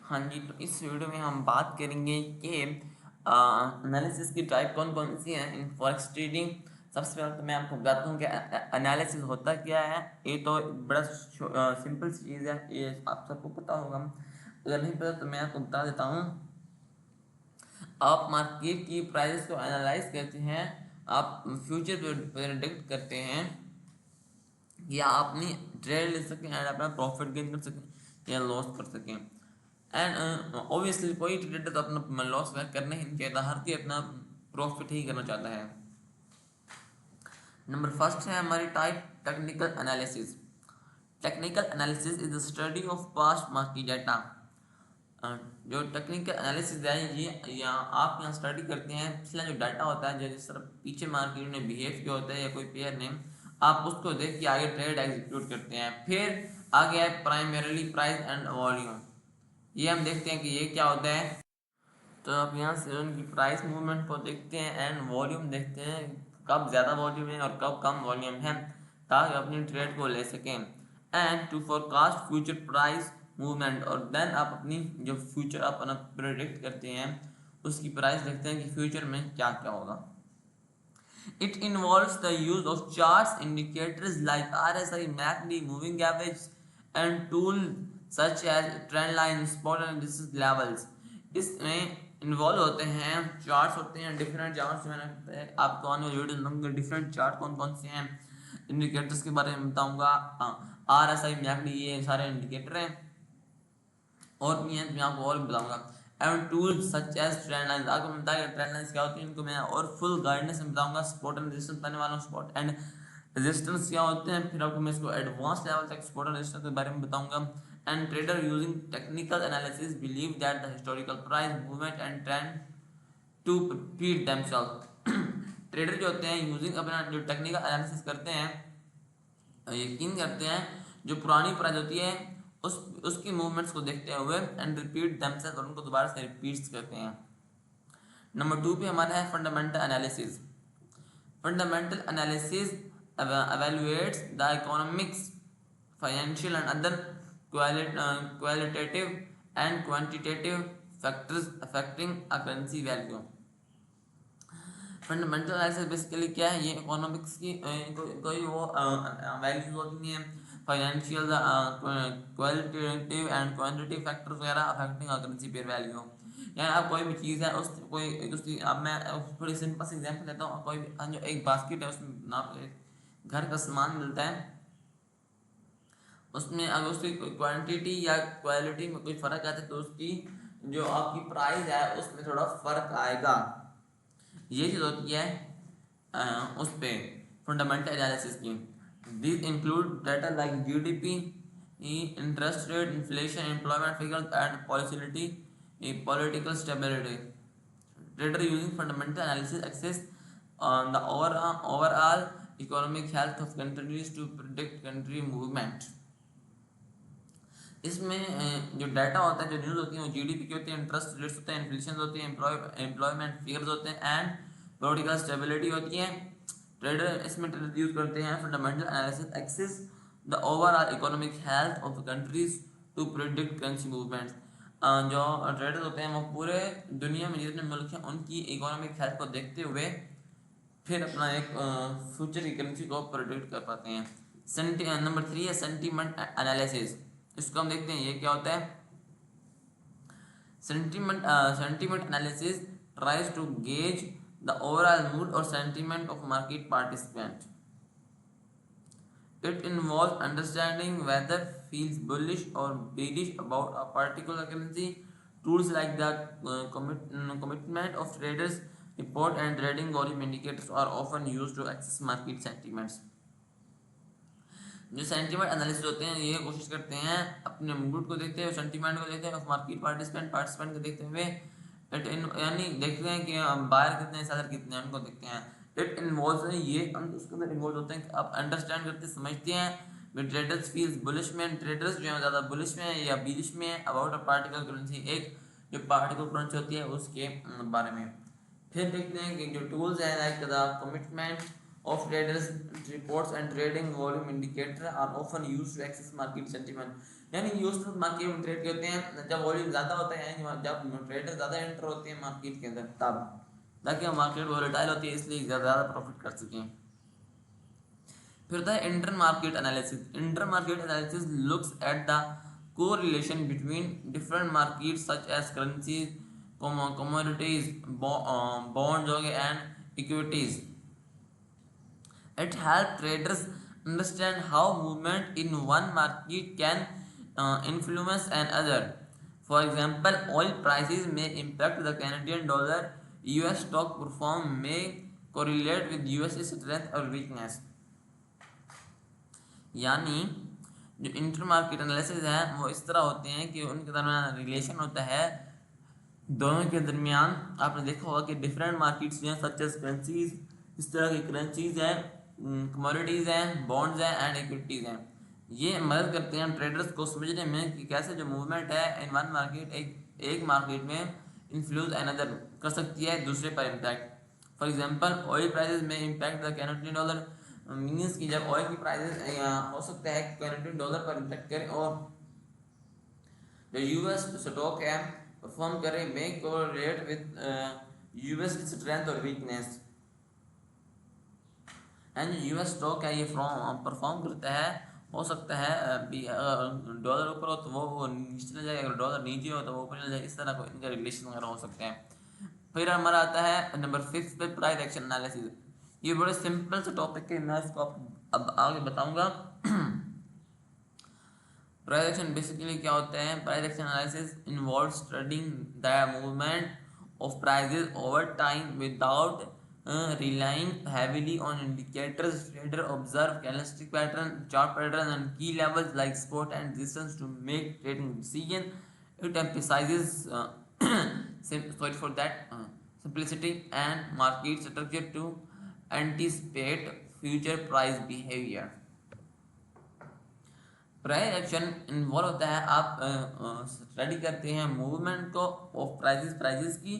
हाँ जी, तो इस वीडियो में हम बात करेंगे कि एनालिसिस की टाइप कौन कौन सी हैं इन फॉरेक्स ट्रेडिंग। सबसे पहले तो मैं आपको बताता हूँ कि एनालिसिस होता क्या है। ये तो बड़ा सिंपल सी चीज़ है, ये आप सबको पता होगा। अगर नहीं पता तो मैं आपको बता देता हूँ। आप मार्केट की प्राइस को एनालाइज करते हैं, आप फ्यूचर प्रेडिक्ट करते हैं या अपनी ट्रेड ले सकें एंड अपना प्रॉफिट गेन कर सकें या लॉस कर सकें। एंड ऑब्वियसली कोई ट्रेडर तो अपना लॉस करना ही नहीं चाहता, हर कोई अपना प्रॉफिट ही करना चाहता है। नंबर फर्स्ट है हमारी type technical analysis. Technical analysis is the study of past market data. जो टेक्निकल एनालिसिस है ये या आप यहाँ स्टडी करते हैं पिछला जो डाटा होता है, जो जिस तरह पीछे मार्केट ने बिहेव किया होता है या कोई पेयर ने, आप उसको देख के आगे ट्रेड एग्जीक्यूट करते हैं। फिर आगे है प्राइमरीली प्राइस एंड वॉल्यूम। ये हम देखते हैं कि ये क्या होता है। तो आप यहाँ से उनकी प्राइस मूवमेंट को देखते हैं एंड वॉल्यूम देखते हैं, कब ज़्यादा वॉल्यूम है और कब कम वॉल्यूम है, ताकि अपनी ट्रेड को ले सकें। And to forecast future price movement, और देन आप अपनी जो फ्यूचर आप अपना प्रेडिक्ट करते हैं उसकी प्राइस देखते हैं कि फ्यूचर में क्या क्या होगा। It involves the use of charts, indicators like RSI, MACD, moving average, and tools such as trend line, spot analysis levels. इसमें इन्वॉल्व होते हैं चार्ट्स होते हैं, डिफरेंट चार्ट्स। मैंने आपको आने वाली वीडियो में डिफरेंट चार्ट कौन कौन से हैं, इंडिकेटर्स के बारे में बताऊंगा। RSI, MACD ये सारे इंडिकेटर हैं और भी हैं, तो मैं आपको और भी बताऊंगा। And tools such as trend lines, आपको मैं बताया ट्रेंड लाइंस क्या होती है, इनको मैं और फुल गाइडेंस में बताऊंगा। सपोर्ट एंड रेजिस्टेंस बताने वाला हूँ, सपोर्ट एंड रेजिस्टेंस क्या होते हैं, फिर आपको मैं इसको एडवांस लेवल तक सपोर्ट एंड रेजिस्टेंस के बारे में बताऊंगा। And trader using technical analysis believe that the historical price movement and trend to repeat themselves. Trader जो होते हैं यूजिंग अपना जो टेक्निकल एनालिसिस करते हैं, यकीन करते हैं जो पुरानी प्राइस होती है उसकी मूवमेंट्स को देखते हुए एंड रिपीट देमसेल्फ, और उनको दोबारा से रिपीट्स करते हैं। नंबर 2 पे हमारा है fundamental analysis. Fundamental analysis evaluates the economics, financial and other qualitative and quantitative factors affecting a currency value। Fundamental analysis basically क्या है, ये इकोनॉमिक्स की कोई वो वैल्यूज होती हैं, financial qualitative and quantitative factors वगैरह अफेक्टिंग करेंसी पेयर वैल्यू। यानी आप कोई भी चीज़ है उस कोई उसकी, अब मैं थोड़ी सिंपल सी एग्जांपल देता हूँ। कोई भी जो एक बास्केट है उसमें आप घर का सामान मिलता है, उसमें अगर उसकी क्वांटिटी या क्वालिटी में कोई फ़र्क आता है तो उसकी जो आपकी प्राइस है उसमें थोड़ा फ़र्क आएगा। ये चीज़ होती है उस पे फंडामेंटल एनालिसिस की। This include data like GDP, interest rate, inflation, employment figures and policy, political stability. Trader using fundamental analysis access on the overall economic health of countries to predict country movement. इसमें जो data होता है, जो news होती है, वो GDP की होती है, इंटरेस्ट रेट्स होते हैं, इन्फ्लेशन होती है, एम्प्लॉयमेंट फिगर्स होते हैं एंड पॉलिटिकल स्टेबिलिटी होती है। ट्रेडर इसमें ट्रेडर यूज करते हैं fundamental analysis access the overall economic health of countries to predict currency movements. जो ट्रेडर होते हैं वो पूरे दुनिया में जितने मुल्क हैं उनकी इकोनॉमिक हेल्थ को देखते हुए फिर अपना एक फ्यूचर की करेंसी को प्रोडिक्ट कर पाते हैं। नंबर 3 है सेंटीमेंट एनालिसिस। इसको हम देखते हैं ये क्या होता है। Sentiment analysis tries to gauge the overall mood और sentiment of market participant. It involves understanding whether feels bullish or bearish about a particular currency. Tools like the commitment of traders report and trading volume indicators are often used to access market sentiments. जो sentiment analysis होते हैं ये कोशिश करते हैं अपने mood को देखते हुए, सेंटीमेंट को देखते हुए, मार्केट पार्टिसिपेंट को देखते हुए, यानी देखते हैं कि बायर कितने हैं सेलर कितने हैं उनको देखते हैं। इट इन्वॉल्व ये उसके अंदर इन्वॉल्व होते हैं कि आप अंडरस्टैंड करते समझते हैं विद ट्रेडर्स फील्स बुलिश में, ट्रेडर्स जो है ज़्यादा बुलिश में या बीरिश में अबाउट अ पार्टिकुलर करेंसी, एक जो पार्टिकुलर करेंसी होती है उसके बारे में। फिर देखते हैं कि जो टूल्स हैं like the commitment of traders reports and trading volume indicator are often used to access market sentiment. यानी यूज मार्केट में ट्रेड करते हैं जब वॉल्यूम ज़्यादा होता है, यानी जब ट्रेडर ज़्यादा एंटर होते हैं मार्केट के अंदर तब, ताकि मार्केट वोलेटाइल होती है इसलिए ज़्यादा प्रॉफिट कर सकें। फिर होता है intermarket analysis. Intermarket analysis looks at the correlation between different market such as currencies, commodities, bonds and equities. It helps traders understand how movement in one market can influence another. For example, oil prices may impact the Canadian dollar. US stock performance may correlate with US strength or weakness. यानी जो inter market analysis है वो इस तरह होते हैं कि उनके दरमियान रिलेशन होता है दोनों के दरमियान। आपने देखा होगा कि डिफरेंट मार्केट्स हैं सच एज करेंसीज, इस तरह की करेंसीज हैं, कमोडिटीज़ हैं, बॉन्ड्स हैं एंड इक्विटीज़ हैं। ये मदद करते हैं ट्रेडर्स को समझने में कि कैसे जो मूवमेंट है इन वन मार्केट एक मार्केट में इन्फ्लुएंस अनदर कर सकती है दूसरे पर impact. For example oil prices में impact the Canadian dollar, means कि जब ऑयल की प्राइसेस हो सकता है कैनेडियन डॉलर पर इम्पैक्ट करें और जो यूएस स्टॉक है परफॉर्म करे मे कोरिलेट विद यूएस स्ट्रेंथ और वीकनेस। एंड यूएस स्टॉक है ये परफॉर्म करता है, हो सकता है डॉलर ऊपर हो तो वो नीचे चला जाए, अगर डॉलर नीचे हो तो वो ऊपर चला जाए, इस तरह को इनका रिलेशन वगैरह हो सकते हैं। फिर हमारा आता है नंबर 5 पे प्राइस एक्शन एनालिसिस। ये बड़े सिंपल से टॉपिक है, मैं इसको अब आगे बताऊंगा। प्राइस एक्शन बेसिकली क्या होता है? Price action analysis involves studying the movement of prices over time without relying heavily on indicators. Trader observe candlestick pattern, chart pattern and key levels like support and resistance to make trading decision. It emphasizes simplicity and market structure to anticipate future price behavior. Price action involve होता है आप study करते हैं movement को of prices की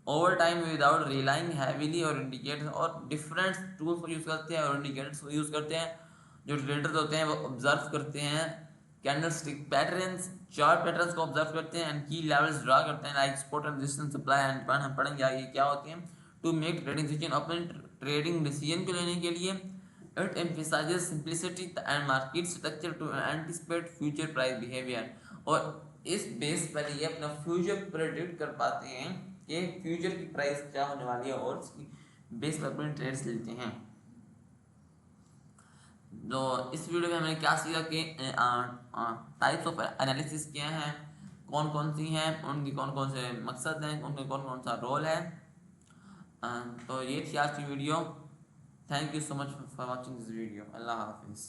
over time without relying heavily और indicators, और different tools को यूज़ करते हैं और इंडिकेटर्स को यूज़ करते हैं। जो ट्रेडर्स होते हैं वो ऑब्जर्व करते हैं कैंडलस्टिक पैटर्न्स, चार्ट पैटर्न्स को ऑब्जर्व करते हैं एंड की लेवल्स ड्रा करते हैं like support and resistance, supply and demand. हम पढ़ेंगे ये क्या होते हैं टू मेक ट्रेडिंग डिसीजन, अपने ट्रेडिंग डिसीजन को लेने के लिए। It emphasizes simplicity and market structure to anticipate future price behavior. और इस बेस पर ये अपना फ्यूचर प्रेडिक्ट कर पाते हैं कि फ्यूचर की प्राइस क्या होने वाली है और उसकी बेस पर अपने ट्रेड्स लेते हैं। तो इस वीडियो में हमने क्या सीखा कि टाइप्स ऑफ एनालिसिस क्या हैं, कौन कौन सी हैं, उनके कौन कौन से मकसद हैं, उनके कौन कौन सा रोल है। तो ये थी आज की video. Thank you so much for watching this video. Allah Hafiz.